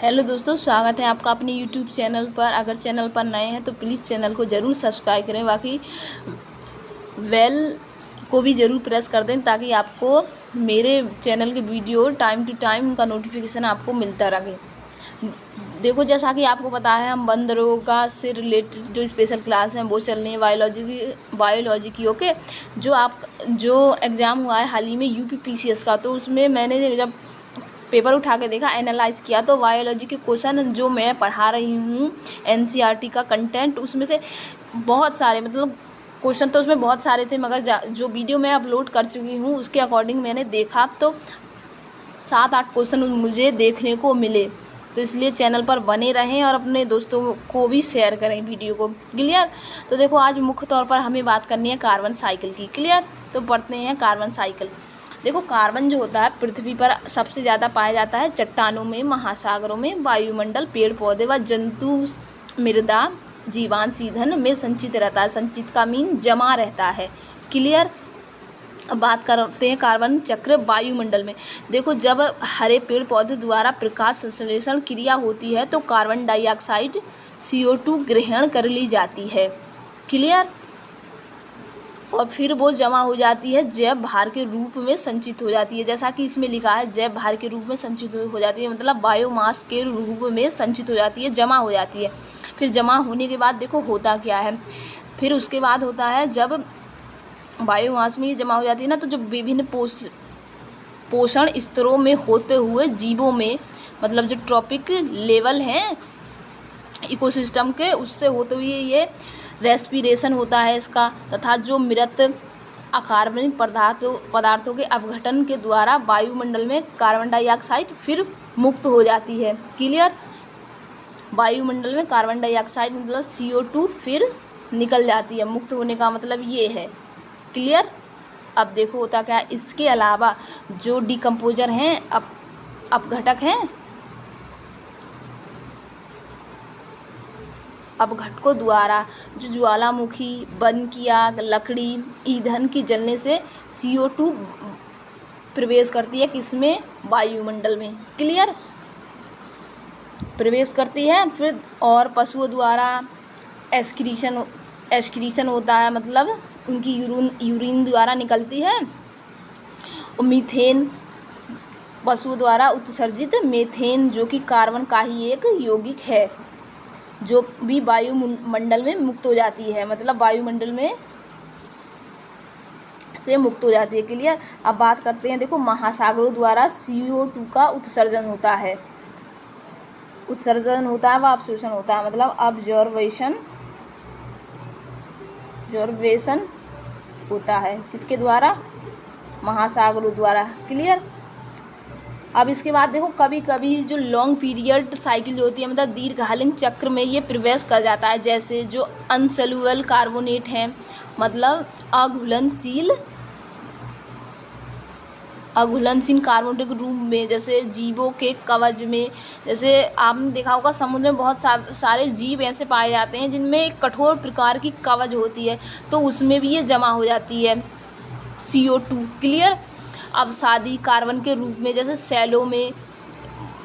Hello दोस्तों, स्वागत है आपका अपने यूट्यूब चैनल पर। अगर चैनल पर नए हैं तो प्लीज़ चैनल को ज़रूर सब्सक्राइब करें, बाकी बेल को भी ज़रूर प्रेस कर दें ताकि आपको मेरे चैनल के वीडियो टाइम टू टाइम उनका नोटिफिकेशन आपको मिलता रहे। देखो, जैसा कि आपको पता है, हम बंदरों का से रिलेटेड जो स्पेशल क्लास हैं वो चल रही है बायोलॉजी की। ओके, जो एग्ज़ाम हुआ है हाल ही में यूपीपीसीएस का, तो उसमें मैंने जब पेपर उठा के देखा, एनालाइज़ किया, तो बायोलॉजी के क्वेश्चन जो मैं पढ़ा रही हूँ एनसीईआरटी का कंटेंट, उसमें से बहुत सारे क्वेश्चन तो उसमें बहुत सारे थे, मगर जो वीडियो मैं अपलोड कर चुकी हूँ उसके अकॉर्डिंग मैंने देखा तो 7-8 क्वेश्चन मुझे देखने को मिले। तो इसलिए चैनल पर बने रहें और अपने दोस्तों को भी शेयर करें वीडियो को। क्लियर? तो देखो, आज मुख्य तौर पर हमें बात करनी है कार्बन साइकिल की। क्लियर? तो पढ़ते हैं कार्बन साइकिल। देखो, कार्बन जो होता है पृथ्वी पर सबसे ज़्यादा पाया जाता है चट्टानों में, महासागरों में, वायुमंडल, पेड़ पौधे व जंतु, मृदा, जीवांश ईंधन में संचित रहता है। संचित का मीन जमा रहता है। क्लियर? अब बात करते हैं कार्बन चक्र वायुमंडल में। देखो, जब हरे पेड़ पौधे द्वारा प्रकाश संश्लेषण क्रिया होती है तो कार्बन डाइऑक्साइड CO2 ग्रहण कर ली जाती है। क्लियर? और फिर वो जमा हो जाती है, जैव भार के रूप में संचित हो जाती है। जैसा कि इसमें लिखा है, जैव भार के रूप में संचित हो जाती है, मतलब बायोमास के रूप में संचित हो जाती है, जमा हो जाती है। फिर जमा होने के बाद देखो होता क्या है, फिर उसके बाद होता है, जब बायोमास में ये जमा हो जाती है ना, तो जो विभिन्न पोषण स्तरों में होते हुए जीवों में, मतलब जो ट्रॉपिक लेवल हैं इकोसिस्टम के, उससे होते हुए ये रेस्पिरेशन होता है इसका, तथा जो मृत अकार्बनिक पदार्थों के अपघटन के द्वारा वायुमंडल में कार्बन डाइऑक्साइड फिर मुक्त हो जाती है। क्लियर? वायुमंडल में कार्बन डाइऑक्साइड मतलब CO2 फिर निकल जाती है। मुक्त होने का मतलब ये है। क्लियर? अब देखो होता क्या है, इसके अलावा जो डिकम्पोजर हैं, अपघटक हैं, अपघटकों द्वारा जो ज्वालामुखी, वन की आग, लकड़ी, ईंधन की जलने से CO2 प्रवेश करती है किसमें? वायुमंडल में। क्लियर? प्रवेश करती है। फिर और पशुओं द्वारा एस्क्रीशन होता है, मतलब उनकी यूरिन द्वारा निकलती है। और मीथेन, पशुओं द्वारा उत्सर्जित मीथेन, जो कि कार्बन का ही एक यौगिक है, जो भी वायुमंडल में मुक्त हो जाती है, मतलब वायुमंडल में से मुक्त हो जाती है। क्लियर? अब बात करते हैं, देखो, महासागरों द्वारा CO2 का उत्सर्जन होता है व अवशोषण होता है, मतलब ऑब्जर्वेशन होता है। किसके द्वारा? महासागरों द्वारा। क्लियर? अब इसके बाद देखो, कभी कभी जो लॉन्ग पीरियड साइकिल जो होती है, मतलब दीर्घकालीन चक्र में ये प्रवेश कर जाता है। जैसे जो अनसोल्यूबल कार्बोनेट हैं, मतलब अघुलनशील कार्बोनेट के रूप में, जैसे जीवों के कवच में, जैसे आपने देखा होगा समुद्र में बहुत सारे जीव ऐसे पाए जाते हैं जिनमें एक कठोर प्रकार की कवच होती है, तो उसमें भी ये जमा हो जाती है CO2। क्लियर? अवसादी कार्बन के रूप में, जैसे सेलों में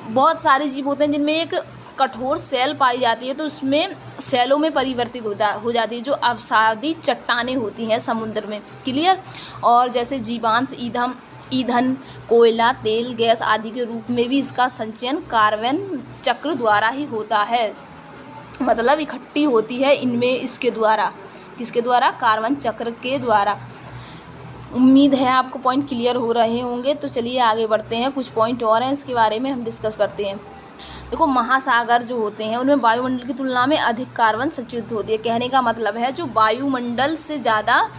बहुत सारे जीव होते हैं जिनमें एक कठोर सेल पाई जाती है, तो उसमें सेलों में परिवर्तित हो जाती है, जो अवसादी चट्टानें होती हैं समुद्र में। क्लियर? और जैसे जीवांश ईंधन, कोयला, तेल, गैस आदि के रूप में भी इसका संचयन कार्बन चक्र द्वारा ही होता है, मतलब इकट्ठी होती है इनमें इसके द्वारा। किसके द्वारा? कार्बन चक्र के द्वारा। उम्मीद है आपको पॉइंट क्लियर हो रहे होंगे। तो चलिए आगे बढ़ते हैं, कुछ पॉइंट और हैं इसके बारे में हम डिस्कस करते हैं। देखो, महासागर जो होते हैं उनमें वायुमंडल की तुलना में अधिक कार्बन संचित होती है। कहने का मतलब है, जो वायुमंडल से ज़्यादा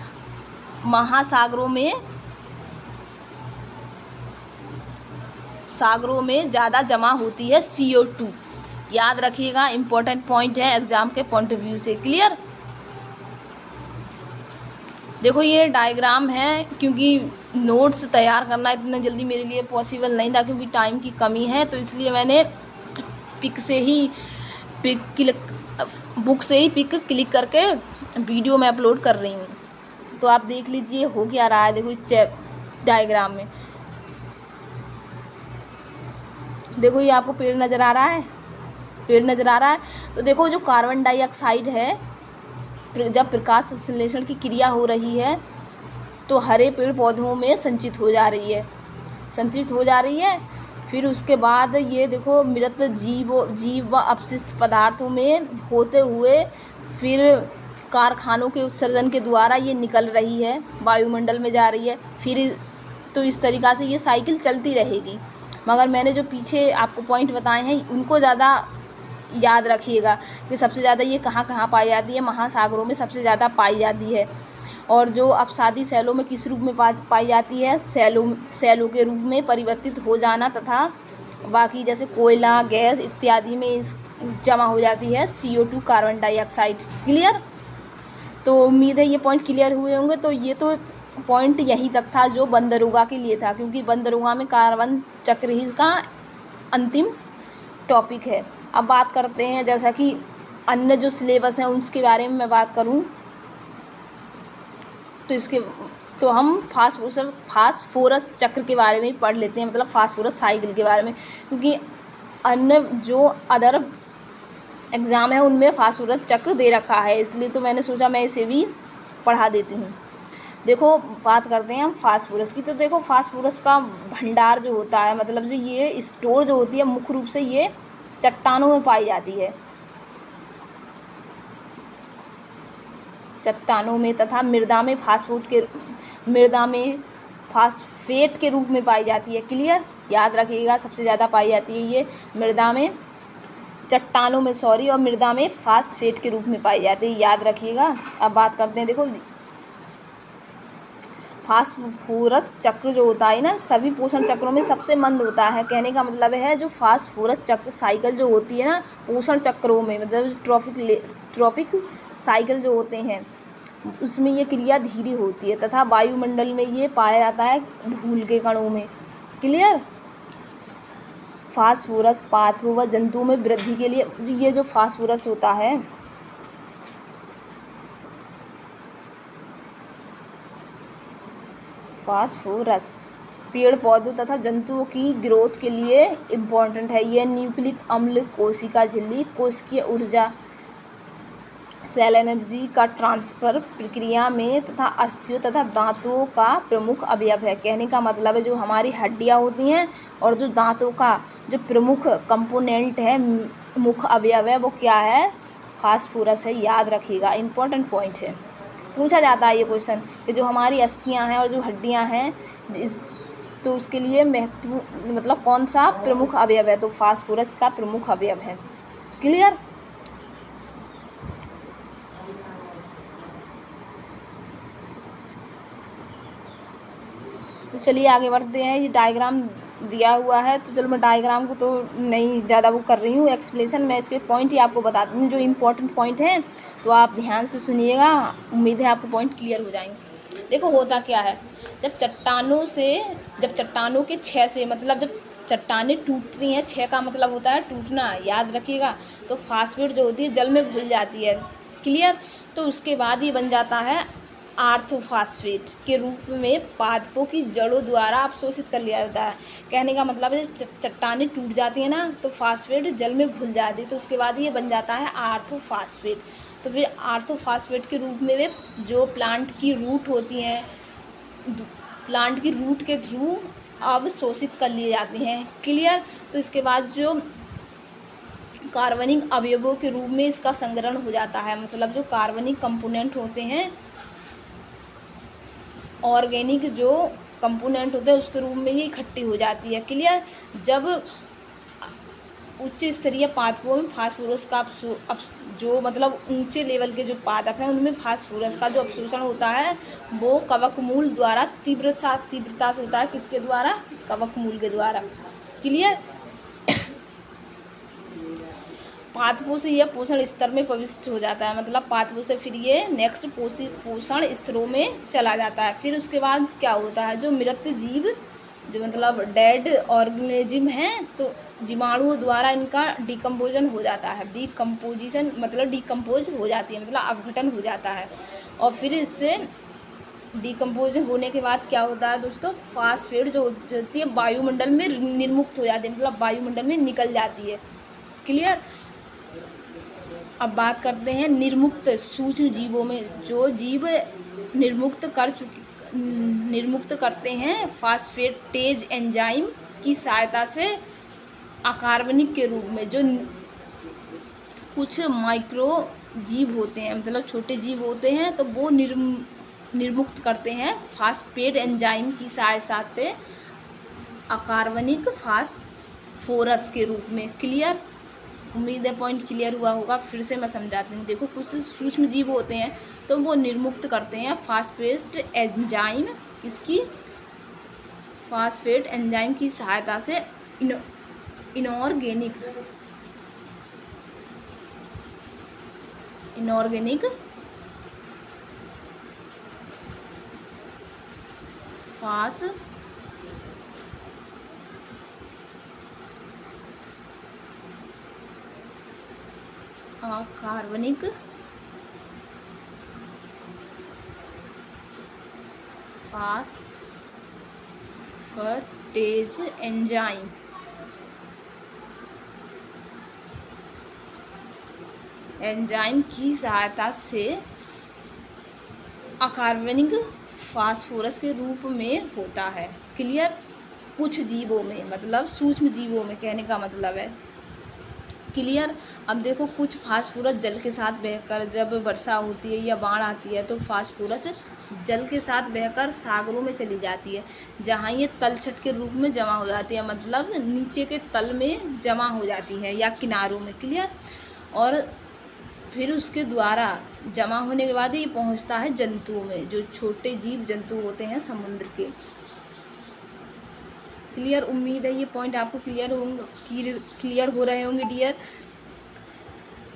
महासागरों में ज़्यादा जमा होती है CO2। याद रखिएगा, इम्पोर्टेंट पॉइंट है एग्जाम के पॉइंट ऑफ व्यू से। क्लियर? देखो, ये डायग्राम है, क्योंकि नोट्स तैयार करना इतना जल्दी मेरे लिए पॉसिबल नहीं था, क्योंकि टाइम की कमी है, तो इसलिए मैंने बुक से ही पिक क्लिक करके वीडियो में अपलोड कर रही हूँ। तो आप देख लीजिए हो क्या रहा है। देखो, इस डायग्राम में देखो ये आपको पेड़ नज़र आ रहा है, पेड़ नज़र आ रहा है। तो देखो जो कार्बन डाइऑक्साइड है, जब प्रकाश संश्लेषण की क्रिया हो रही है तो हरे पेड़ पौधों में संचित हो जा रही है, संचित हो जा रही है। फिर उसके बाद ये देखो मृत जीव व अपशिष्ट पदार्थों में होते हुए फिर कारखानों के उत्सर्जन के द्वारा ये निकल रही है, वायुमंडल में जा रही है। फिर तो इस तरीक़ा से ये साइकिल चलती रहेगी। मगर मैंने जो पीछे आपको पॉइंट बताए हैं उनको ज़्यादा याद रखिएगा कि सबसे ज़्यादा ये कहाँ कहाँ पाई जाती है, महासागरों में सबसे ज़्यादा पाई जाती है। और जो अपसादी सेलों में किस रूप में पाई जाती है, सेलों के रूप में परिवर्तित हो जाना, तथा बाकी जैसे कोयला, गैस इत्यादि में जमा हो जाती है CO2 कार्बन डाइऑक्साइड। क्लियर? तो उम्मीद है ये पॉइंट क्लियर हुए होंगे। तो ये तो पॉइंट यहीं तक था जो वन दरोगा के लिए था, क्योंकि वन दरोगा में कार्बन चक्र ही इसका अंतिम टॉपिक है। अब बात करते हैं जैसा कि अन्य जो सिलेबस हैं उसके बारे में मैं बात करूं तो हम फास्फोरस चक्र के बारे में पढ़ लेते हैं, मतलब फास्फोरस साइकिल के बारे में, क्योंकि अन्य जो अदर एग्ज़ाम है उनमें फास्फोरस चक्र दे रखा है, इसलिए तो मैंने सोचा मैं इसे भी पढ़ा देती हूँ। देखो बात करते हैं हम फास्फोरस की। तो देखो फास्फोरस का भंडार जो होता है, मतलब जो ये स्टोर जो होती है, मुख्य रूप से ये चट्टानों में पाई जाती है, चट्टानों में, तथा मृदा में फास्फेट के रूप में पाई जाती है। क्लियर? याद रखिएगा सबसे ज़्यादा पाई जाती है ये मृदा में, चट्टानों में और मृदा में फास्फेट के रूप में पाई जाती है, याद रखिएगा। अब बात करते हैं, देखो फास्फोरस चक्र जो होता है ना, सभी पोषण चक्रों में सबसे मंद होता है। कहने का मतलब है जो फास्फोरस चक्र साइकिल जो होती है ना पोषण चक्रों में, मतलब ट्रॉपिक साइकिल जो होते हैं उसमें ये क्रिया धीरे होती है, तथा वायुमंडल में ये पाया जाता है धूल के कणों में। क्लियर? फास्फोरस पादपों व जंतुओं में वृद्धि के लिए ये जो फास्फोरस होता है, फास्फोरस पेड़ पौधों तथा जंतुओं की ग्रोथ के लिए इम्पोर्टेंट है। यह न्यूक्लिक अम्ल, कोशिका झिल्ली, कोशिकीय ऊर्जा, सेल एनर्जी का ट्रांसफर प्रक्रिया में तथा अस्थियों तथा दांतों का प्रमुख अवयव है। कहने का मतलब है जो हमारी हड्डियां होती हैं और जो दांतों का जो प्रमुख कंपोनेंट है, मुख्य अवयव है, वो क्या है? फास्फोरस है, याद रखिएगा, इम्पोर्टेंट पॉइंट है। पूछा जाता है ये क्वेश्चन कि जो हमारी अस्थियां हैं और जो हड्डियां हैं तो उसके लिए मतलब कौन सा प्रमुख अवयव है? तो फास्फोरस का प्रमुख अवयव है। क्लियर? तो चलिए आगे बढ़ते हैं। ये डायग्राम दिया हुआ है, तो चलो मैं डायग्राम को तो नहीं ज़्यादा वो कर रही हूँ एक्सप्लेनेशन, मैं इसके पॉइंट ही आपको बताती हूँ जो इम्पोर्टेंट पॉइंट हैं, तो आप ध्यान से सुनिएगा, उम्मीद है आपको पॉइंट क्लियर हो जाएंगे। देखो होता क्या है, जब चट्टानों के क्षय से, मतलब जब चट्टानें टूटती हैं, क्षय का मतलब होता है टूटना, याद रखिएगा, तो फास्फेट जो होती है जल में घुल जाती है। क्लियर? तो उसके बाद ये बन जाता है आर्थोफास्फेट के रूप में पादपों की जड़ों द्वारा अवशोषित कर लिया जाता है। कहने का मतलब है चट्टानें टूट जाती है ना, तो फास्फेट जल में घुल जाती है, तो उसके बाद ये बन जाता है आर्थोफास्फेट। तो फिर आर्थोफास्फेट के रूप में वे जो प्लांट की रूट होती हैं, प्लांट की रूट के थ्रू अवशोषित कर लिए जाते हैं। क्लियर? तो इसके बाद जो कार्बनिक अवयवों के रूप में इसका संग्रहण हो जाता है, मतलब जो कार्बनिक कंपोनेंट होते हैं, ऑर्गेनिक जो कंपोनेंट होते हैं उसके रूप में ये इकट्ठी हो जाती है। क्लियर? जब उच्च स्तरीय पादपों में फास्फोरस का जो मतलब ऊंचे लेवल के जो पादप हैं उनमें फास्फोरस का जो अवशोषण होता है वो कवकमूल द्वारा तीव्रता से होता है। किसके द्वारा? कवकमूल के द्वारा। क्लियर? पादपों से यह पोषण स्तर में प्रविष्ट हो जाता है, मतलब पादपों से फिर ये नेक्स्ट पोषण स्तरों में चला जाता है। फिर उसके बाद क्या होता है, जो मृत जीव, जो मतलब डेड ऑर्गेनिज्म हैं, तो जीवाणुओं द्वारा इनका डिकम्पोजन हो जाता है। डिकम्पोजिशन मतलब डिकम्पोज हो जाती है, मतलब अपघटन हो जाता है, और फिर इससे डिकम्पोज होने के बाद क्या होता है दोस्तों, फास्फेट जो होती है वायुमंडल में निर्मुक्त हो जाती है, मतलब वायुमंडल में निकल जाती है। क्लियर। अब बात करते हैं निर्मुक्त सूक्ष्म जीवों में। जो जीव निर्मुक्त करते हैं फास्फेटेज एंजाइम की सहायता से अकार्बनिक के रूप में। जो कुछ माइक्रो जीव होते हैं, मतलब छोटे जीव होते हैं, तो वो निर्मुक्त करते हैं फास्फेट एंजाइम की सहायता से अकार्बनिक फास्फोरस के रूप में। क्लियर। उम्मीद है पॉइंट क्लियर हुआ होगा। फिर से मैं समझाती हूँ। देखो कुछ सूक्ष्म जीव होते हैं तो वो निर्मुक्त करते हैं फास्फेट एंजाइम, इसकी फास्फेट एंजाइम की सहायता से इनऑर्गेनिक कार्बनिक फास्फेटेज एंजाइम की सहायता से अकार्बनिक फास्फोरस के रूप में होता है। क्लियर। कुछ जीवों में, मतलब सूक्ष्म जीवों में कहने का मतलब है। क्लियर। अब देखो कुछ फास्फोरस जल के साथ बहकर, जब वर्षा होती है या बाढ़ आती है तो फास्फोरस जल के साथ बहकर सागरों में चली जाती है, जहाँ ये तलछट के रूप में जमा हो जाती है, मतलब नीचे के तल में जमा हो जाती है या किनारों में। क्लियर। और फिर उसके द्वारा जमा होने के बाद ये पहुंचता है जंतुओं में, जो छोटे जीव जंतु होते हैं समुद्र के। क्लियर। उम्मीद है ये पॉइंट आपको क्लियर हो रहे होंगे डियर।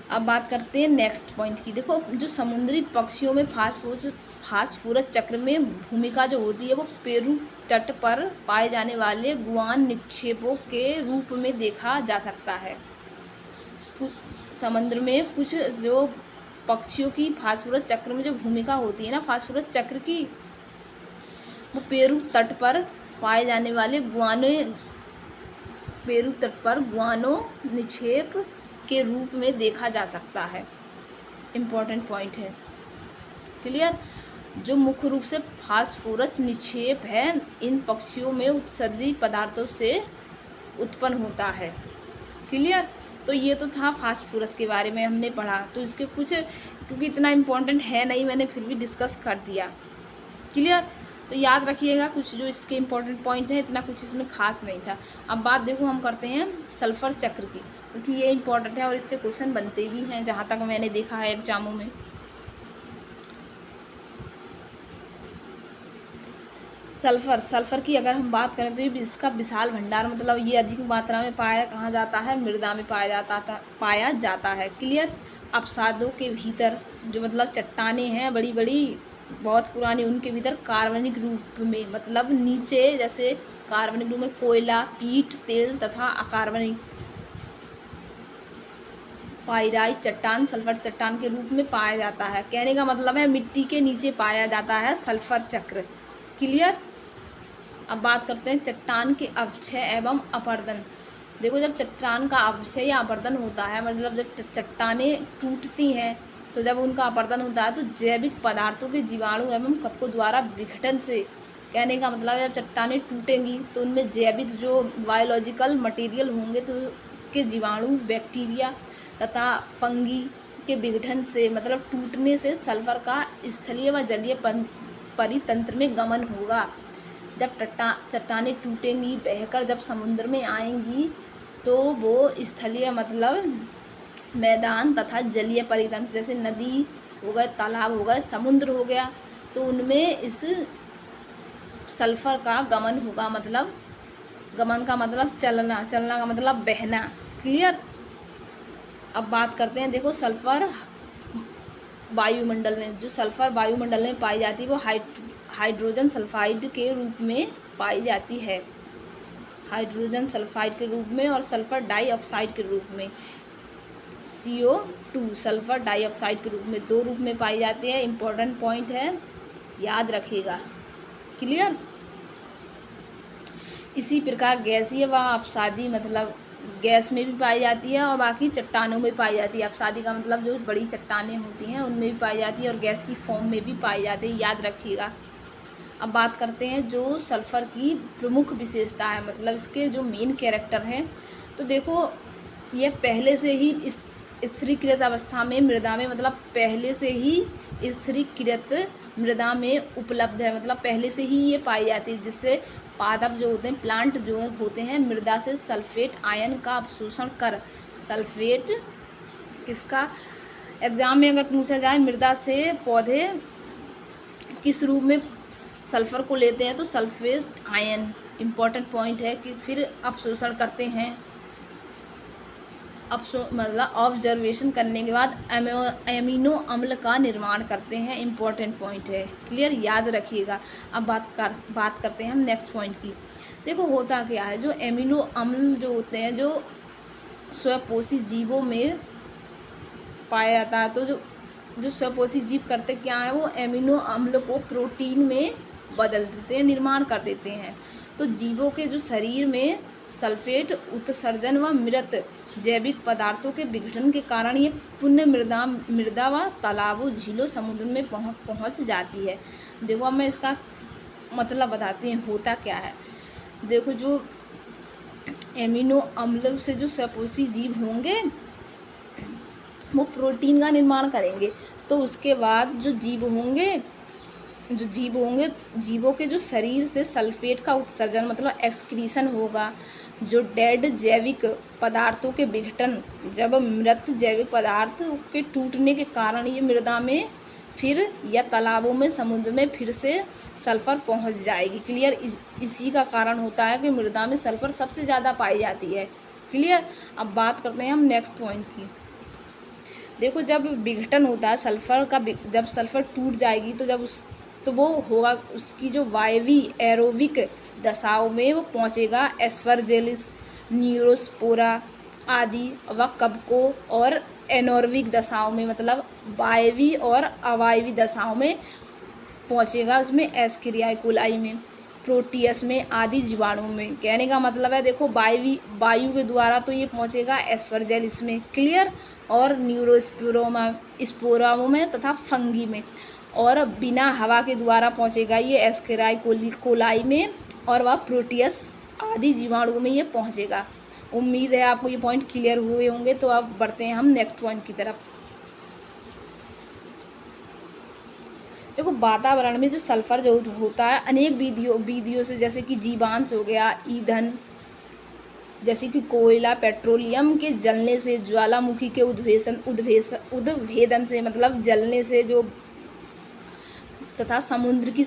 अब बात करते हैं नेक्स्ट पॉइंट की। देखो जो समुद्री पक्षियों में फास्फोरस चक्र में भूमिका जो होती है, वो पेरू तट पर पाए जाने वाले गुआन निक्षेपों के रूप में देखा जा सकता है। समुद्र में कुछ जो पक्षियों की फास्फोरस चक्र में जो भूमिका होती है ना फास्फोरस चक्र की, वो पेरू तट पर पाए जाने वाले गुआनो निक्षेप के रूप में देखा जा सकता है। इम्पॉर्टेंट पॉइंट है। क्लियर। जो मुख्य रूप से फास्फोरस निक्षेप है इन पक्षियों में उत्सर्जित पदार्थों से उत्पन्न होता है। क्लियर। तो ये तो था फास्फोरस के बारे में हमने पढ़ा, तो इसके कुछ, क्योंकि इतना इम्पोर्टेंट है नहीं, मैंने फिर भी डिस्कस कर दिया। क्लियर। तो याद रखिएगा कुछ जो इसके इम्पोर्टेंट पॉइंट है, इतना कुछ इसमें खास नहीं था। अब बात देखो हम करते हैं सल्फर चक्र की, क्योंकि ये इम्पोर्टेंट है और इससे क्वेश्चन बनते भी हैं जहाँ तक मैंने देखा है एग्जामों में। सल्फर की अगर हम बात करें तो ये इसका विशाल भंडार, मतलब ये अधिक मात्रा में कहाँ जाता है, मृदा में पाया जाता है। क्लियर। अपसादों के भीतर जो मतलब चट्टानें हैं बड़ी बड़ी बहुत पुरानी, उनके भीतर कार्बनिक रूप में, मतलब नीचे जैसे कार्बनिक रूप में कोयला, पीट, तेल तथा अकार्बनिक पाइराइट चट्टान सल्फर चट्टान के रूप में पाया जाता है। कहने का मतलब है मिट्टी के नीचे पाया जाता है सल्फर चक्र। क्लियर। अब बात करते हैं चट्टान के अपक्षय एवं अपरदन। देखो जब चट्टान का अपक्षय या अपरदन होता है, मतलब जब चट्टानें टूटती हैं तो जब उनका अपरदन होता है तो जैविक पदार्थों के जीवाणु एवं कवकों द्वारा विघटन से, कहने का मतलब है जब चट्टानें टूटेंगी तो उनमें जैविक जो बायोलॉजिकल मटेरियल होंगे तो उसके जीवाणु, बैक्टीरिया तथा फंगी के विघटन से, मतलब टूटने से सल्फर का स्थलीय व जलीय परितंत्र में गमन होगा। जब चट्टानें टूटेंगी, बहकर जब समुद्र में आएंगी तो वो स्थलीय मतलब मैदान तथा जलीय परितंत्र जैसे नदी हो गए, तालाब हो गए, समुद्र हो गया, तो उनमें इस सल्फर का गमन होगा। मतलब गमन का मतलब चलना, चलना का मतलब बहना। क्लियर। अब बात करते हैं, देखो सल्फर वायुमंडल में, जो सल्फर वायुमंडल में पाई जाती है वो हाइड्रोजन सल्फाइड के रूप में पाई जाती है, हाइड्रोजन सल्फाइड के रूप में और सल्फर डाइऑक्साइड के रूप में, CO2 सल्फर डाइऑक्साइड के रूप में, दो रूप में पाई जाती है। इम्पोर्टेंट पॉइंट है याद रखिएगा। क्लियर। इसी प्रकार गैसीय व अपसादी मतलब गैस में भी पाई जाती है और बाकी चट्टानों में पाई जाती है। अपसादी का मतलब जो बड़ी चट्टानें होती हैं उनमें भी पाई जाती है और गैस की फॉर्म में भी पाई जाती है, याद रखिएगा। अब बात करते हैं जो सल्फ़र की प्रमुख विशेषता है, मतलब इसके जो मेन कैरेक्टर हैं। तो देखो ये पहले से ही इस स्थिरीकृत अवस्था में मृदा में, मतलब पहले से ही स्थिरीकृत मृदा में उपलब्ध है, मतलब पहले से ही ये पाई जाती है, जिससे पादप जो होते हैं, प्लांट जो होते हैं, मृदा से सल्फेट आयन का अवशोषण कर सल्फेट किसका एग्जाम में अगर पूछा जाए, मृदा से पौधे किस रूप में सल्फ़र को लेते हैं, तो सल्फेट आयन इम्पॉर्टेंट पॉइंट है कि फिर अवशोषण करते हैं। मतलब ऑब्जर्वेशन करने के बाद एमिनो अम्ल का निर्माण करते हैं, इम्पॉर्टेंट पॉइंट है। क्लियर, याद रखिएगा। अब बात करते हैं हम नेक्स्ट पॉइंट की। देखो होता क्या है, जो एमिनो अम्ल जो होते हैं जो स्वपोषी जीवों में पाया जाता है, तो जो स्वपोषी जीव करते क्या है, वो एमिनो अम्ल को प्रोटीन में बदल देते हैं, निर्माण कर देते हैं। तो जीवों के जो शरीर में सल्फेट उत्सर्जन व मृत जैविक पदार्थों के विघटन के कारण ये पुण्य मृदा व तालाबों, झीलों, समुद्र में पहुंच जाती है। देखो अब मैं इसका मतलब बताती हूँ होता क्या है। देखो जो एमिनो अम्ल से जो स्वपोषी जीव होंगे वो प्रोटीन का निर्माण करेंगे, तो उसके बाद जो जीव होंगे जीवों के जो शरीर से सल्फेट का उत्सर्जन मतलब एक्सक्रीशन होगा। जो डेड जैविक पदार्थों के विघटन, जब मृत जैविक पदार्थ के टूटने के कारण ये मृदा में फिर या तालाबों में, समुद्र में फिर से सल्फ़र पहुंच जाएगी। क्लियर, इसी का कारण होता है कि मृदा में सल्फ़र सबसे ज़्यादा पाई जाती है। क्लियर। अब बात करते हैं हम नेक्स्ट पॉइंट की। देखो जब विघटन होता है सल्फ़र का, जब सल्फ़र टूट जाएगी तो वो होगा उसकी जो वायवी एरोबिक दशाओं में वो पहुंचेगा एस्परजिलस, न्यूरोस्पोरा आदि व कवकों, और एनोर्बिक दशाओं में मतलब वायवी और अवायवी दशाओं में पहुंचेगा उसमें एस्केरियाई कोलाई में, प्रोटियस में आदि जीवाणुओं में। कहने का मतलब है देखो वायु के द्वारा तो ये पहुंचेगा एस्परजिलस में। क्लियर। और न्यूरोस्पोराओं में तथा फंगी में, और बिना हवा के द्वारा पहुंचेगा ये एस्केरियाई कोलाई में, और वह प्रोटियस आदि जीवाणुओं में ये पहुंचेगा। उम्मीद है आपको ये पॉइंट क्लियर हुए होंगे। तो अब बढ़ते हैं हम नेक्स्ट पॉइंट की तरफ। देखो वातावरण में जो सल्फ़र जो होता है अनेक विधियों से, जैसे कि जीवांश हो गया, ईंधन जैसे कि कोयला, पेट्रोलियम के जलने से, ज्वालामुखी के उद्भेदन से मतलब जलने से, जो तथा समुद्र की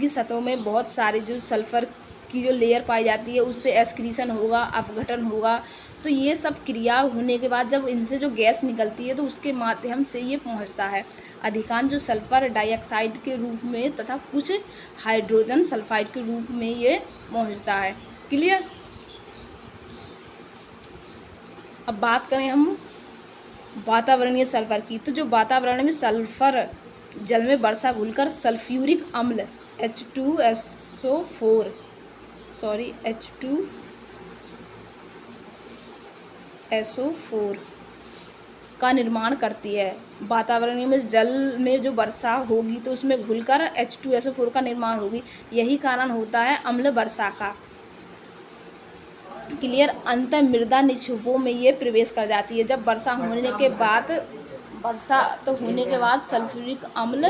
सतहों में बहुत सारे जो सल्फ़र की जो लेयर पाई जाती है उससे एक्सक्रीशन होगा, अपघटन होगा। तो ये सब क्रिया होने के बाद जब इनसे जो गैस निकलती है तो उसके माध्यम से ये पहुंचता है। अधिकांश जो सल्फ़र डाइऑक्साइड के रूप में तथा कुछ हाइड्रोजन सल्फाइड के रूप में ये पहुंचता है। क्लियर। अब बात करें हम वातावरणीय सल्फ़र की। तो जो वातावरण में सल्फ़र जल में वर्षा घुलकर सल्फ्यूरिक अम्ल H2SO4 का निर्माण करती है। वातावरण में जल में जो वर्षा होगी तो उसमें घुलकर H2SO4 का निर्माण होगी, यही कारण होता है अम्ल वर्षा का। क्लियर। अंत मृदा निक्षेपों में ये प्रवेश कर जाती है। जब वर्षा होने के बाद सल्फ्यूरिक अम्ल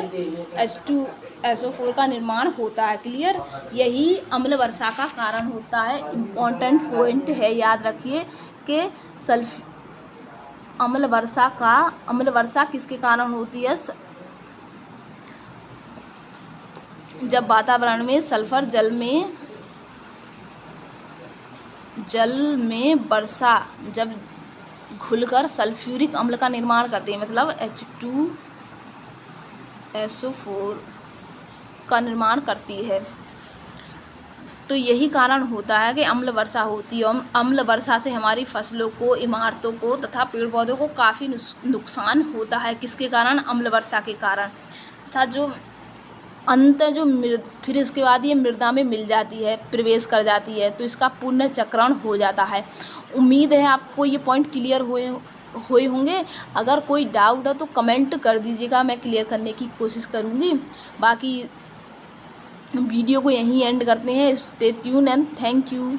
H2SO4 का निर्माण होता है। क्लियर। यही अम्ल वर्षा का कारण होता है। इम्पॉर्टेंट पॉइंट है, याद रखिए कि अम्ल वर्षा किसके कारण होती है? जब वातावरण में सल्फर जल में वर्षा जब घुलकर सल्फ्यूरिक अम्ल का निर्माण करती है, मतलब H2SO4 का निर्माण करती है। तो यही कारण होता है कि अम्ल वर्षा होती है। अम्ल वर्षा से हमारी फसलों को, इमारतों को तथा पेड़ पौधों को काफ़ी नुकसान होता है। किसके कारण? अम्ल वर्षा के कारण। तथा जो अंत जो फिर इसके बाद ये मृदा में मिल जाती है, प्रवेश कर जाती है, तो इसका पुनर्चक्रण हो जाता है। उम्मीद है आपको ये पॉइंट क्लियर हुए होंगे। अगर कोई डाउट है तो कमेंट कर दीजिएगा, मैं क्लियर करने की कोशिश करूँगी। बाकी वीडियो को यहीं एंड करते हैं। Stay tune and thank you.